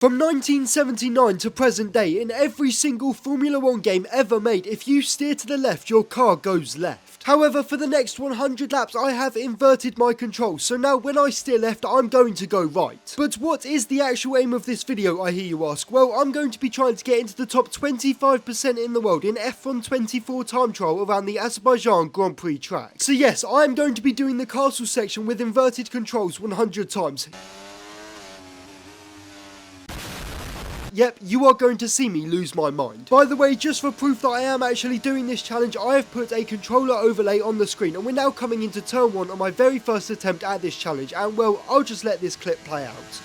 From 1979 to present day, in every single Formula 1 game ever made, if you steer to the left, your car goes left. However, for the next 100 laps, I have inverted my controls, so now when I steer left, I'm going to go right. But what is the actual aim of this video, I hear you ask? Well, I'm going to be trying to get into the top 25% in the world in F1 24 time trial around the Azerbaijan Grand Prix track. So yes, I'm going to be doing the castle section with inverted controls 100 times. Yep, you are going to see me lose my mind. By the way, just for proof that I am actually doing this challenge, I have put a controller overlay on the screen, and we're now coming into turn 1 on my very first attempt at this challenge, and well, I'll just let this clip play out.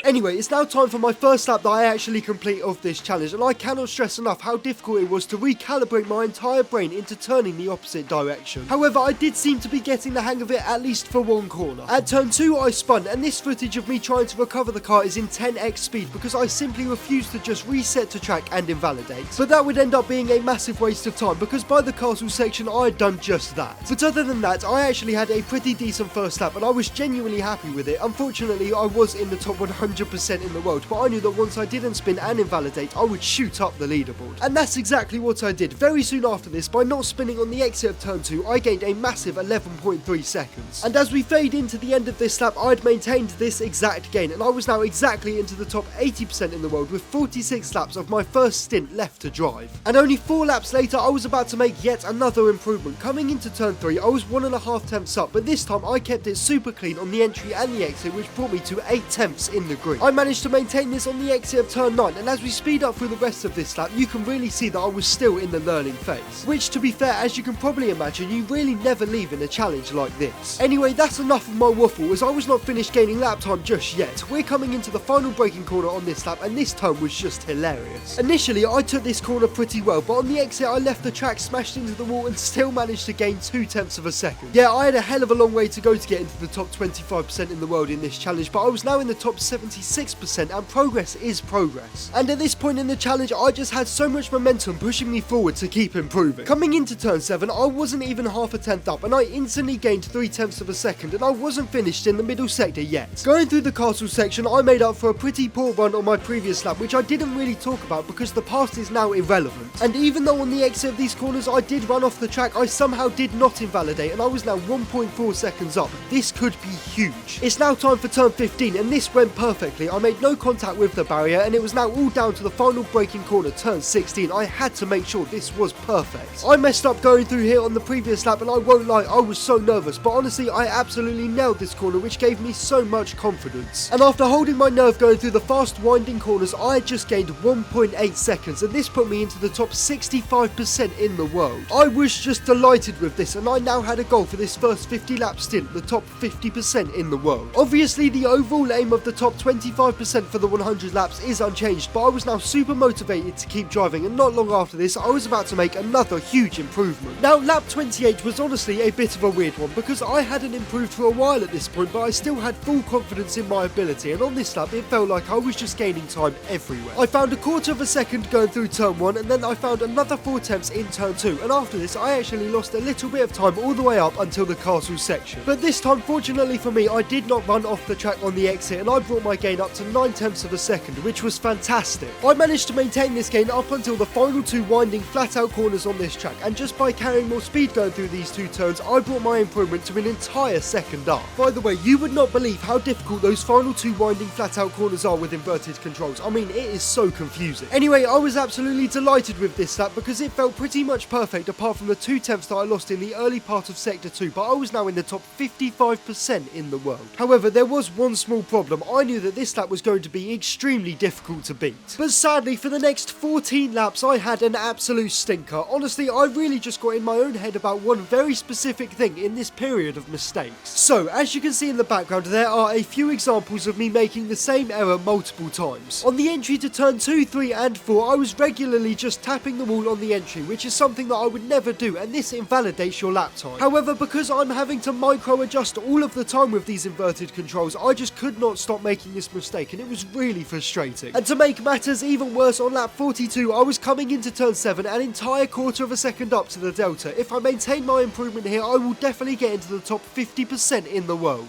Anyway, it's now time for my first lap that I actually complete of this challenge, and I cannot stress enough how difficult it was to recalibrate my entire brain into turning the opposite direction. However, I did seem to be getting the hang of it at least for one corner. At turn 2 I spun, and this footage of me trying to recover the car is in 10x speed because I simply refused to just reset to track and invalidate. But that would end up being a massive waste of time because by the castle section I had done just that. But other than that, I actually had a pretty decent first lap and I was genuinely happy with it. Unfortunately, I was in the top 100% in the world, but I knew that once I didn't spin and invalidate, I would shoot up the leaderboard. And that's exactly what I did. Very soon after this, by not spinning on the exit of turn 2, I gained a massive 11.3 seconds. And as we fade into the end of this lap, I'd maintained this exact gain, and I was now exactly into the top 80% in the world with 46 laps of my first stint left to drive. And only 4 laps later, I was about to make yet another improvement. Coming into turn 3, I was 1.5 tenths up, but this time I kept it super clean on the entry and the exit, which brought me to 8 tenths in the grid. I managed to maintain this on the exit of turn 9, and as we speed up through the rest of this lap, you can really see that I was still in the learning phase. Which, to be fair, as you can probably imagine, you really never leave in a challenge like this. Anyway, that's enough of my waffle, as I was not finished gaining lap time just yet. We're coming into the final braking corner on this lap, and this turn was just hilarious. Initially, I took this corner pretty well, but on the exit, I left the track, smashed into the wall, and still managed to gain 2 tenths of a second. Yeah, I had a hell of a long way to go to get into the top 25% in the world in this challenge, but I was now in the top 76%, and progress is progress. And at this point in the challenge, I just had so much momentum pushing me forward to keep improving. Coming into turn 7, I wasn't even half a tenth up, and I instantly gained 3 tenths of a second, and I wasn't finished in the middle sector yet. Going through the castle section, I made up for a pretty poor run on my previous lap, which I didn't really talk about because the past is now irrelevant. And even though on the exit of these corners I did run off the track, I somehow did not invalidate, and I was now 1.4 seconds up. This could be huge. It's now time for turn 15, and this went perfectly. I made no contact with the barrier, and it was now all down to the final braking corner, turn 16. I had to make sure this was perfect. I messed up going through here on the previous lap, and I won't lie, I was so nervous, but honestly I absolutely nailed this corner, which gave me so much confidence. And after holding my nerve going through the fast winding corners, I had just gained 1.8 seconds, and this put me into the top 65% in the world. I was just delighted with this, and I now had a goal for this first 50 lap stint, the top 50% in the world. Obviously the overall aim of the top 25% for the 100 laps is unchanged, but I was now super motivated to keep driving, and not long after this I was about to make another huge improvement. Now lap 28 was honestly a bit of a weird one because I hadn't improved for a while at this point, but I still had full confidence in my ability, and on this lap it felt like I was just gaining time everywhere. I found a quarter of a second going through turn 1, and then I found another 4 tenths in turn 2, and after this I actually lost a little bit of time all the way up until the castle section. But this time, fortunately for me, I did not run off the track on the exit, and I brought my gain up to 9 tenths of a second, which was fantastic. I managed to maintain this gain up until the final 2 winding flat out corners on this track, and just by carrying more speed going through these 2 turns, I brought my improvement to an entire second up. By the way, you would not believe how difficult those final 2 winding flat out corners are with inverted controls. I mean, it is so confusing. Anyway, I was absolutely delighted with this lap because it felt pretty much perfect apart from the 2 tenths that I lost in the early part of sector 2, but I was now in the top 55% in the world. However, there was one small problem. I knew that this lap was going to be extremely difficult to beat. But sadly, for the next 14 laps, I had an absolute stinker. Honestly, I really just got in my own head about one very specific thing in this period of mistakes. So, as you can see in the background, there are a few examples of me making the same error multiple times. On the entry to turn 2, 3 and 4, I was regularly just tapping the wall on the entry, which is something that I would never do, and this invalidates your lap time. However, because I'm having to micro adjust all of the time with these inverted controls, I just could not stop making this mistake, and it was really frustrating. And to make matters even worse, on lap 42, I was coming into turn 7, an entire quarter of a second up to the delta. If I maintain my improvement here, I will definitely get into the top 50% in the world.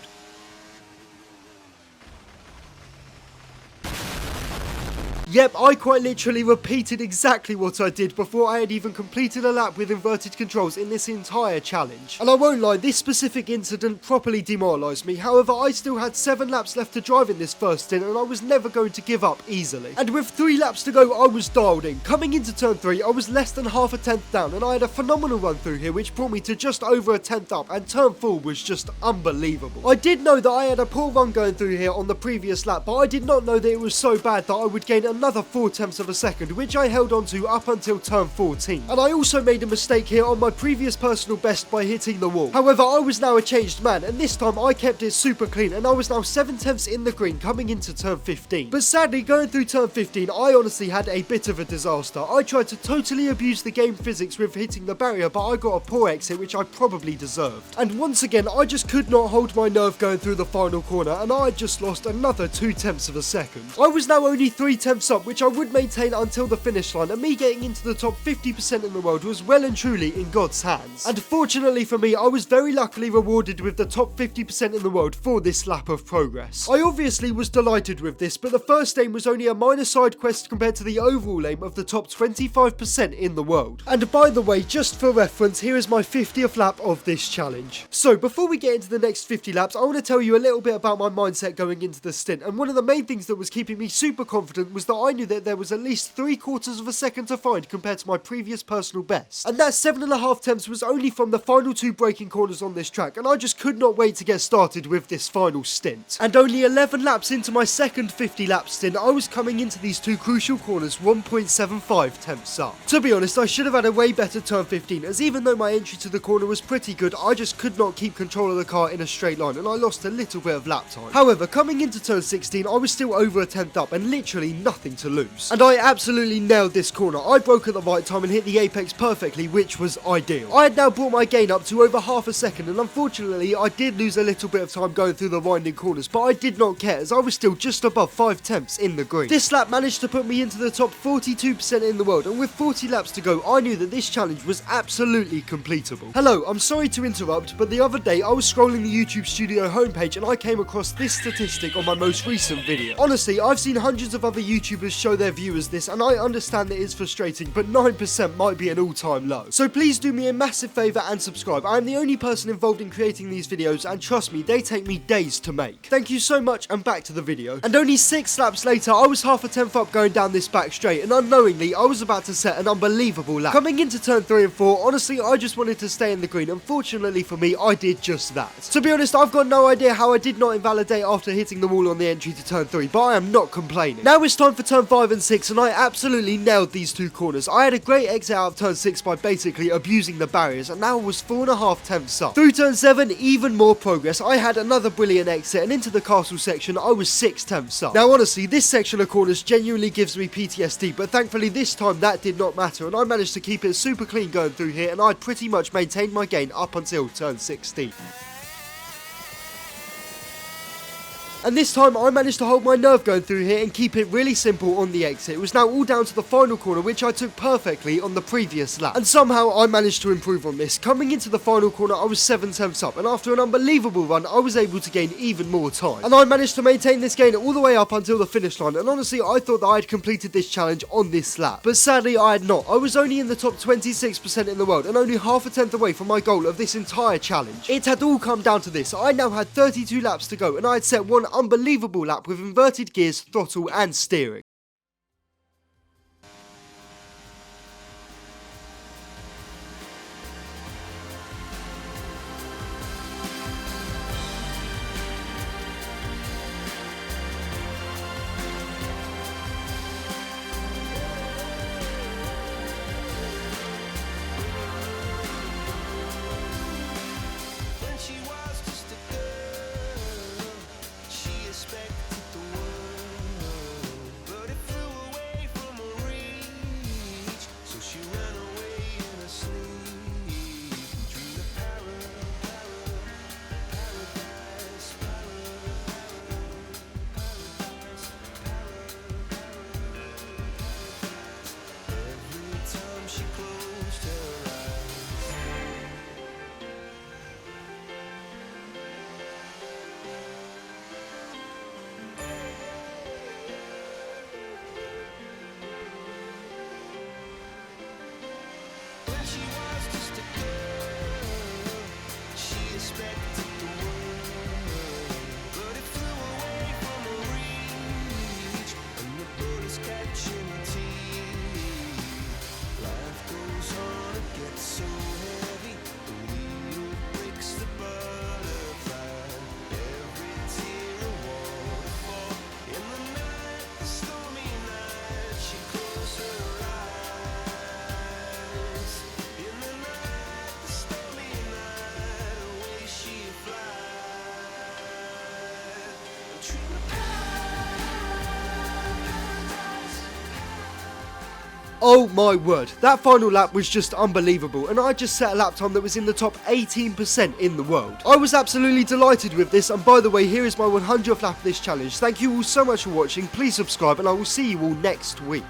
Yep, I quite literally repeated exactly what I did before I had even completed a lap with inverted controls in this entire challenge. And I won't lie, this specific incident properly demoralised me. However, I still had 7 laps left to drive in this first stint, and I was never going to give up easily. And with 3 laps to go, I was dialed in. Coming into turn 3, I was less than half a tenth down, and I had a phenomenal run through here, which brought me to just over a tenth up, and turn 4 was just unbelievable. I did know that I had a poor run going through here on the previous lap, but I did not know that it was so bad that I would gain another 4 tenths of a second, which I held on to up until turn 14. And I also made a mistake here on my previous personal best by hitting the wall. However, I was now a changed man, and this time I kept it super clean, and I was now 7 tenths in the green coming into turn 15. But sadly, going through turn 15, I honestly had a bit of a disaster. I tried to totally abuse the game physics with hitting the barrier, but I got a poor exit, which I probably deserved. And once again, I just could not hold my nerve going through the final corner, and I just lost another 2 tenths of a second. I was now only 3 tenths up, which I would maintain until the finish line, and me getting into the top 50% in the world was well and truly in God's hands. And fortunately for me, I was very luckily rewarded with the top 50% in the world for this lap of progress. I obviously was delighted with this, but the first aim was only a minor side quest compared to the overall aim of the top 25% in the world. And by the way, just for reference, here is my 50th lap of this challenge. So before we get into the next 50 laps, I want to tell you a little bit about my mindset going into the stint, and one of the main things that was keeping me super confident was that I knew that there was at least 3/4 of a second to find compared to my previous personal best. And that 7.5 tenths was only from the final 2 braking corners on this track, and I just could not wait to get started with this final stint. And only 11 laps into my second 50 lap stint, I was coming into these 2 crucial corners 1.75 tenths up. To be honest, I should have had a way better turn 15, as even though my entry to the corner was pretty good, I just could not keep control of the car in a straight line, and I lost a little bit of lap time. However, coming into turn 16, I was still over a tenth up and literally nothing to lose. And I absolutely nailed this corner. I broke at the right time and hit the apex perfectly, which was ideal. I had now brought my gain up to over half a second, and unfortunately I did lose a little bit of time going through the winding corners, but I did not care as I was still just above 5 tenths in the green. This lap managed to put me into the top 42% in the world, and with 40 laps to go, I knew that this challenge was absolutely completable. Hello, I'm sorry to interrupt, but the other day I was scrolling the YouTube Studio homepage and I came across this statistic on my most recent video. Honestly, I've seen hundreds of other YouTubers show their viewers this, and I understand that it's frustrating, but 9% might be an all-time low. So please do me a massive favour and subscribe. I am the only person involved in creating these videos, and trust me, they take me days to make. Thank you so much, and back to the video. And only 6 laps later, I was half a tenth up going down this back straight, and unknowingly, I was about to set an unbelievable lap. Coming into turn 3 and 4, honestly, I just wanted to stay in the green, and fortunately for me, I did just that. To be honest, I've got no idea how I did not invalidate after hitting the wall on the entry to turn 3, but I am not complaining. Now it's time for turn 5 and 6, and I absolutely nailed these 2 corners. I had a great exit out of turn 6 by basically abusing the barriers, and now I was 4.5 tenths up. Through turn 7, even more progress. I had another brilliant exit, and into the castle section, I was 6 tenths up. Now honestly, this section of corners genuinely gives me PTSD, but thankfully this time that did not matter, and I managed to keep it super clean going through here, and I'd pretty much maintained my gain up until turn 16. And this time I managed to hold my nerve going through here and keep it really simple on the exit. It was now all down to the final corner, which I took perfectly on the previous lap. And somehow I managed to improve on this. Coming into the final corner, I was 7 tenths up, and after an unbelievable run, I was able to gain even more time. And I managed to maintain this gain all the way up until the finish line, and honestly I thought that I had completed this challenge on this lap. But sadly I had not. I was only in the top 26% in the world, and only half a tenth away from my goal of this entire challenge. It had all come down to this. I now had 32 laps to go, and I had set one unbelievable lap with inverted gears, throttle and steering. Oh my word, that final lap was just unbelievable, and I just set a lap time that was in the top 18% in the world. I was absolutely delighted with this, and by the way, here is my 100th lap of this challenge. Thank you all so much for watching, please subscribe, and I will see you all next week.